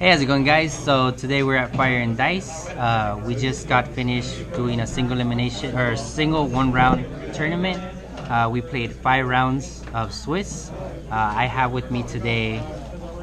Hey, how's it going, guys? So today we're at Fire and Dice. We just got finished doing a single elimination or single one-round tournament. We played 5 rounds of Swiss. I have with me today.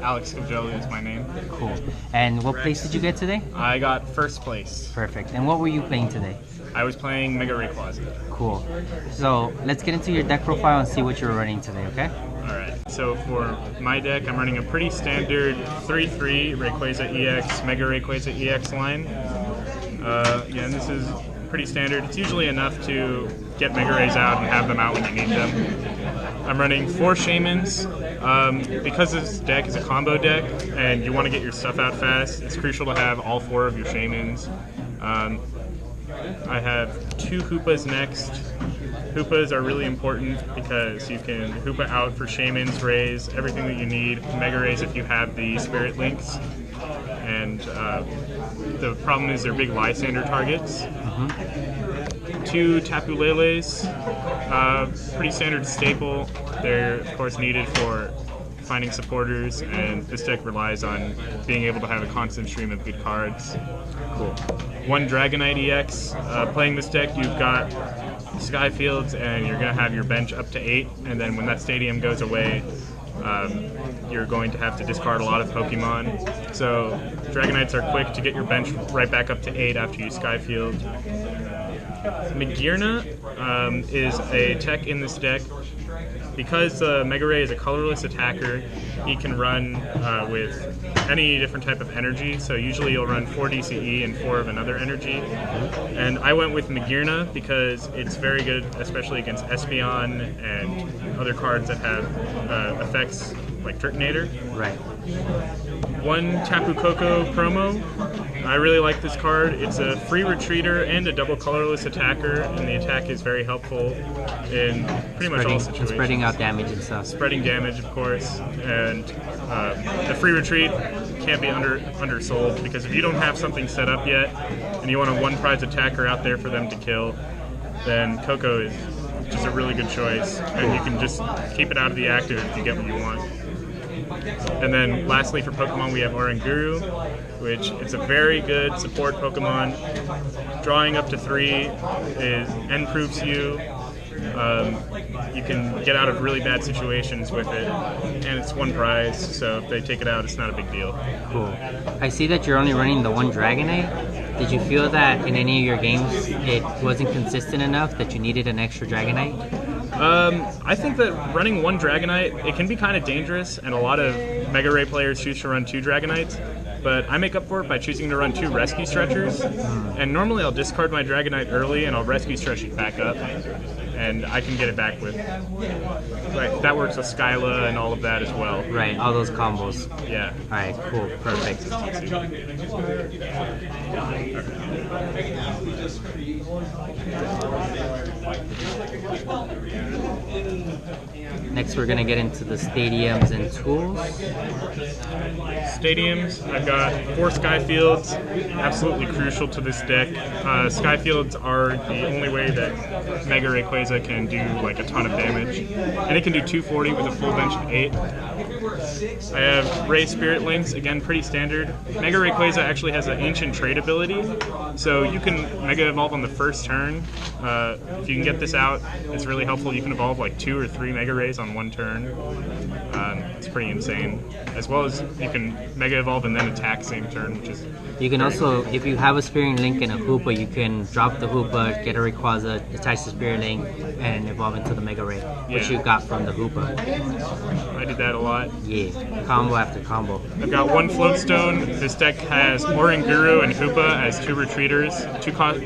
Alex Gavelli is my name. Cool. And what place did you get today? I got first place. Perfect. And what were you playing today? I was playing Mega Rayquaza. Cool. So let's get into your deck profile and see what you're running today, okay? Alright, so for my deck, I'm running a pretty standard 3-3 Rayquaza EX, Mega Rayquaza EX line. And this is pretty standard. It's usually enough to get Mega Rays out and have them out when you need them. I'm running 4 Shaymins. Because this deck is a combo deck and you want to get your stuff out fast, it's crucial to have all 4 of your Shaymins. I have 2 Hoopas next. Hoopas are really important because you can Hoopa out for Shaymins, Rays, everything that you need. Mega Rays if you have the Spirit Links. And the problem is they're big Lysander targets. 2 Tapu Leles, pretty standard staple. They're of course needed for finding supporters, and this deck relies on being able to have a constant stream of good cards. Cool. 1 Dragonite EX. Playing this deck, you've got Skyfields, and you're going to have your bench up to 8, and then when that stadium goes away, you're going to have to discard a lot of Pokemon. So Dragonites are quick to get your bench right back up to 8 after you Skyfield. Magearna is a tech in this deck. Because Mega Ray is a colorless attacker, he can run with any different type of energy. So usually you'll run 4 DCE and 4 of another energy. And I went with Magearna because it's very good, especially against Espeon and other cards that have effects like Turtonator. Right. 1 Tapu Koko promo. I really like this card. It's a free retreater and a double colorless attacker, and the attack is very helpful in pretty much all situations. Spreading out damage and stuff. Spreading damage, of course, and the free retreat can't be undersold, because if you don't have something set up yet and you want a 1-prize attacker out there for them to kill, then Koko is just a really good choice, and you can just keep it out of the active if you get what you want. And then lastly for Pokemon we have Oranguru, which is a very good support Pokemon. Drawing up to 3 N-proofs you. You can get out of really bad situations with it, and it's 1 prize, so if they take it out, it's not a big deal. Cool. I see that you're only running the 1 Dragonite. Did you feel that in any of your games it wasn't consistent enough that you needed an extra Dragonite? I think that running 1 Dragonite, it can be kind of dangerous, and a lot of Mega Ray players choose to run 2 Dragonites, but I make up for it by choosing to run 2 Rescue Stretchers, and normally I'll discard my Dragonite early and I'll Rescue Stretch it back up, and I can get it back with. Right, that works with Skyla and all of that as well. Right, all those combos. Yeah. Alright, cool, perfect. Next we're going to get into the stadiums and tools. Stadiums, I've got 4 Skyfields, absolutely crucial to this deck. Skyfields are the only way that Mega Rayquaza can do like a ton of damage, and it can do 240 with a full bench of 8. I have Ray Spirit Links, again pretty standard. Mega Rayquaza actually has an Ancient Trait ability, so you can Mega Evolve on the first turn. If you can get this out, it's really helpful. You can evolve like 2 or 3 Mega Rays on 1 turn. It's pretty insane. As well as you can Mega Evolve and then attack same turn, which is... You can also, if you have a Spirit Link and a Hoopa, you can drop the Hoopa, get a Rayquaza, attach the Spirit Link, and evolve into the Mega Ray, which you got from the Hoopa. I did that a lot. Yeah, combo after combo. I've got 1 Floatstone. This deck has Oranguru and Hoopa as 2 retreaters,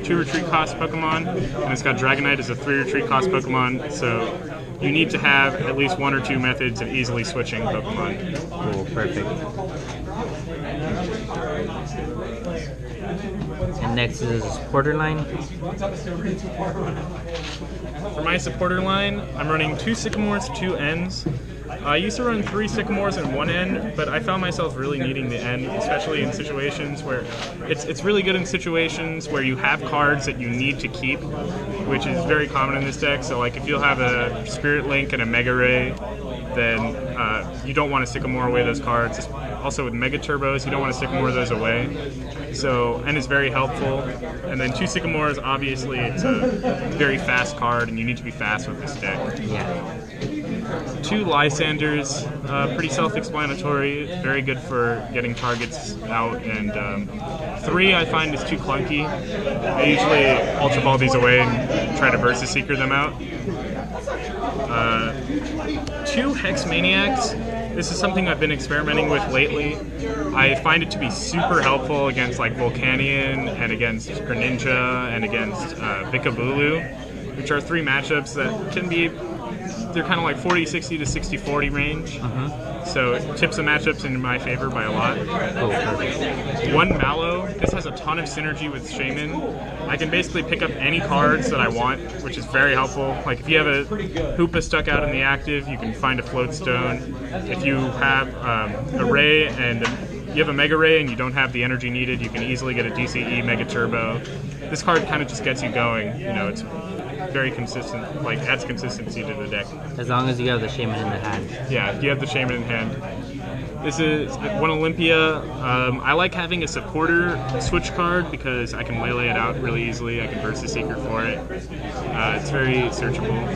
2 retreat cost Pokemon, and it's got Dragonite as a 3 retreat cost Pokemon, so you need to have at least 1 or 2 methods of easily switching Pokemon. Cool, perfect. And next is the supporter line. For my supporter line, I'm running 2 Sycamores, 2 Ns. I used to run 3 Sycamores and 1 N, but I found myself really needing the N, especially in situations where it's really good in situations where you have cards that you need to keep, which is very common in this deck. So like if you'll have a Spirit Link and a Mega Ray, then you don't want to Sycamore away those cards, also with Mega Turbos, you don't want to Sycamore those away. So, and it's very helpful. And then 2 Sycamores, obviously it's a very fast card, and you need to be fast with this deck. Yeah. 2 Lysanders, pretty self-explanatory, very good for getting targets out, and 3 I find is too clunky. I usually Ultra Ball these away and try to Versus Seeker them out. 2 Hex Maniacs. This is something I've been experimenting with lately. I find it to be super helpful against like Volcanion and against Greninja and against Vikabulu, which are 3 matchups that can be, they're kind of like 40-60 to 60-40 range. So it tips the matchups in my favor by a lot. Oh, perfect. 1 Mallow. This has a ton of synergy with Shaman. I can basically pick up any cards that I want, which is very helpful. Like if you have a Hoopa stuck out in the active, you can find a Float Stone. If you have a Ray and you have a Mega Ray and you don't have the energy needed, you can easily get a DCE Mega Turbo. This card kind of just gets you going. You know, it's very consistent, like adds consistency to the deck. As long as you have the Shaman in the hand. Yeah, you have the Shaman in hand. This is 1 Olympia. I like having a supporter switch card because I can Lele it out really easily. I can Versus Seeker for it. It's very searchable.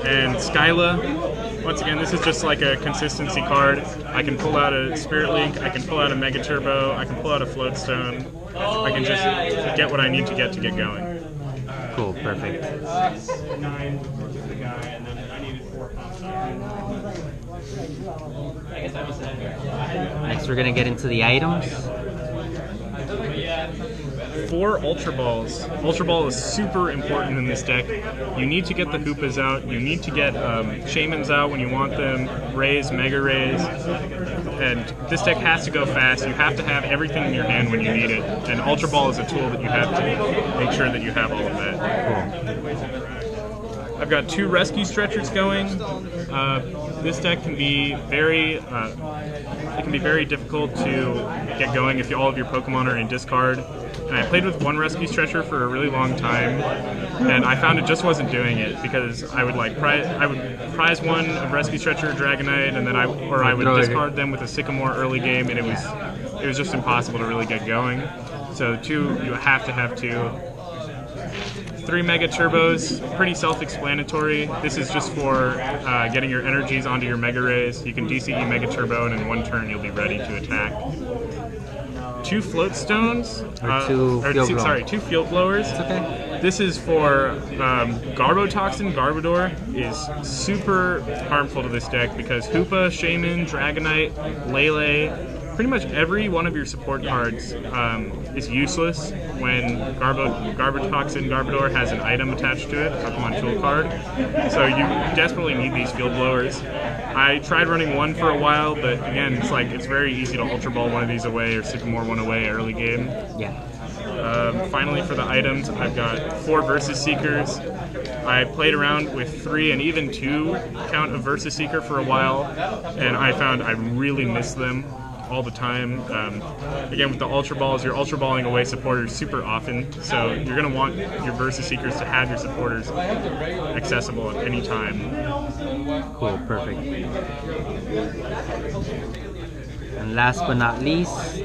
And Skyla. Once again, this is just like a consistency card. I can pull out a Spirit Link, I can pull out a Mega Turbo, I can pull out a Float Stone. I can just get what I need to get going. Cool, perfect. Next, we're gonna get into the items. 4 Ultra Balls. Ultra Ball is super important in this deck. You need to get the Hoopas out. You need to get Shamans out when you want them. Rays, Mega Rays. And this deck has to go fast. You have to have everything in your hand when you need it. And Ultra Ball is a tool that you have to make sure that you have all of that. Cool. I've got 2 Rescue Stretchers going. This deck can be very difficult to get going if all of your Pokemon are in discard. And I played with 1 Rescue Stretcher for a really long time, and I found it just wasn't doing it because I would prize 1 of Rescue Stretcher, Dragonite, and then I would discard them with a Sycamore early game, and it was just impossible to really get going. So 2, you have to have 2. 3 Mega Turbos, pretty self-explanatory. This is just for getting your energies onto your Mega Rays. You can DCE Mega Turbo, and in 1 turn you'll be ready to attack. 2 Float Stones, 2 Field Blowers. It's okay. This is for Garbotoxin. Garbodor is super harmful to this deck because Hoopa, Shaman, Dragonite, Lele, pretty much every one of your support cards is useless when Garbotoxin Garbodor has an item attached to it, a Pokemon Tool card. So you desperately need these Field Blowers. I tried running 1 for a while, but again, it's very easy to Ultra Ball 1 of these away or Sycamore 1 away early game. Yeah. Finally, for the items, I've got 4 Versus Seekers. I played around with 3 and even 2 count of Versus Seeker for a while, and I found I really miss them all the time. Again, with the Ultra Balls, you're Ultra Balling away supporters super often, so you're going to want your Versus Seekers to have your supporters accessible at any time. Cool, perfect. And last but not least,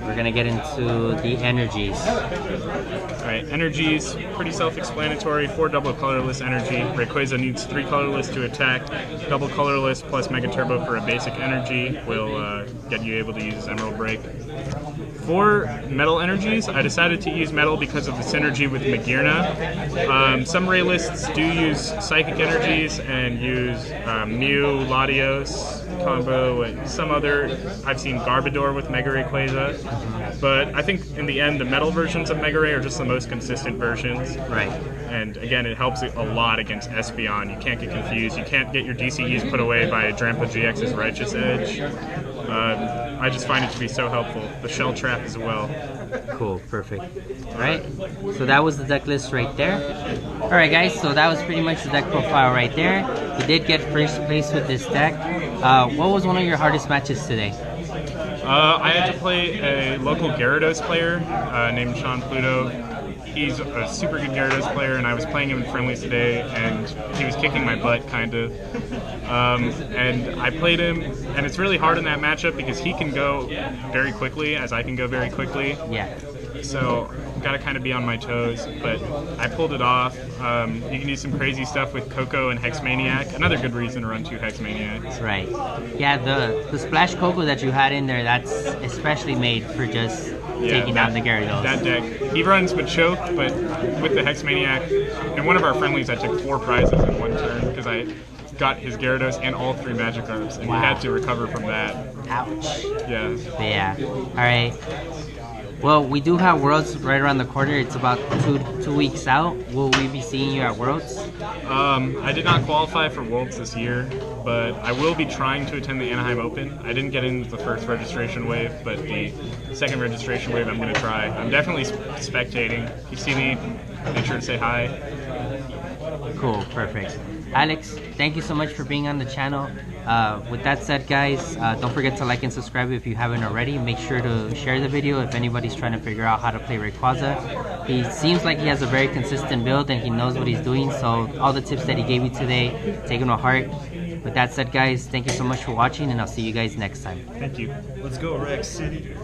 we're gonna get into the energies. Alright, energies, pretty self-explanatory. 4 double colorless energy. Rayquaza needs 3 colorless to attack. Double colorless plus Mega Turbo for a basic energy will get you able to use Emerald Break. 4 metal energies. I decided to use metal because of the synergy with Magearna. Some Ray lists do use psychic energies and use Mew, Latios combo, and some other. I've seen Garbodor with Mega Rayquaza, but I think in the end the metal versions of Mega Ray are just the most consistent versions. Right. And again, it helps a lot against Espeon. You can't get confused. You can't get your DCEs put away by Drampa GX's Righteous Edge. I just find it to be so helpful. The Shell Trap as well. Cool, perfect. Alright, so that was the deck list right there. Alright guys, so that was pretty much the deck profile right there. You did get first place with this deck. What was one of your hardest matches today? I had to play a local Gyarados player named Sean Pluto. he's a super good Gyarados player, and I was playing him in friendlies today, and he was kicking my butt, kind of. And I played him, and it's really hard in that matchup because he can go very quickly, as I can go very quickly. Yeah. So got to kind of be on my toes, but I pulled it off. You can do some crazy stuff with Coco and Hexmaniac. Another good reason to run 2 Hexmaniacs. Right. Yeah, the Splash Coco that you had in there, that's especially made for just taking down the Gyarados. That deck. He runs Machoke, but with the Hexmaniac, in one of our friendlies I took 4 prizes in one turn because I got his Gyarados and all 3 Magikarps, and he had to recover from that. Ouch. Yeah. But yeah. Alright. Well, we do have Worlds right around the corner. It's about two weeks out. Will we be seeing you at Worlds? I did not qualify for Worlds this year, but I will be trying to attend the Anaheim Open. I didn't get into the first registration wave, but the second registration wave I'm going to try. I'm definitely spectating. If you see me, make sure to say hi. Cool, perfect. Alex, thank you so much for being on the channel. With that said, guys, don't forget to like and subscribe if you haven't already. Make sure to share the video if anybody's trying to figure out how to play Rayquaza. He seems like he has a very consistent build and he knows what he's doing, so all the tips that he gave you today, take them to heart. With that said, guys, thank you so much for watching, and I'll see you guys next time. Thank you. Let's go, Rex City.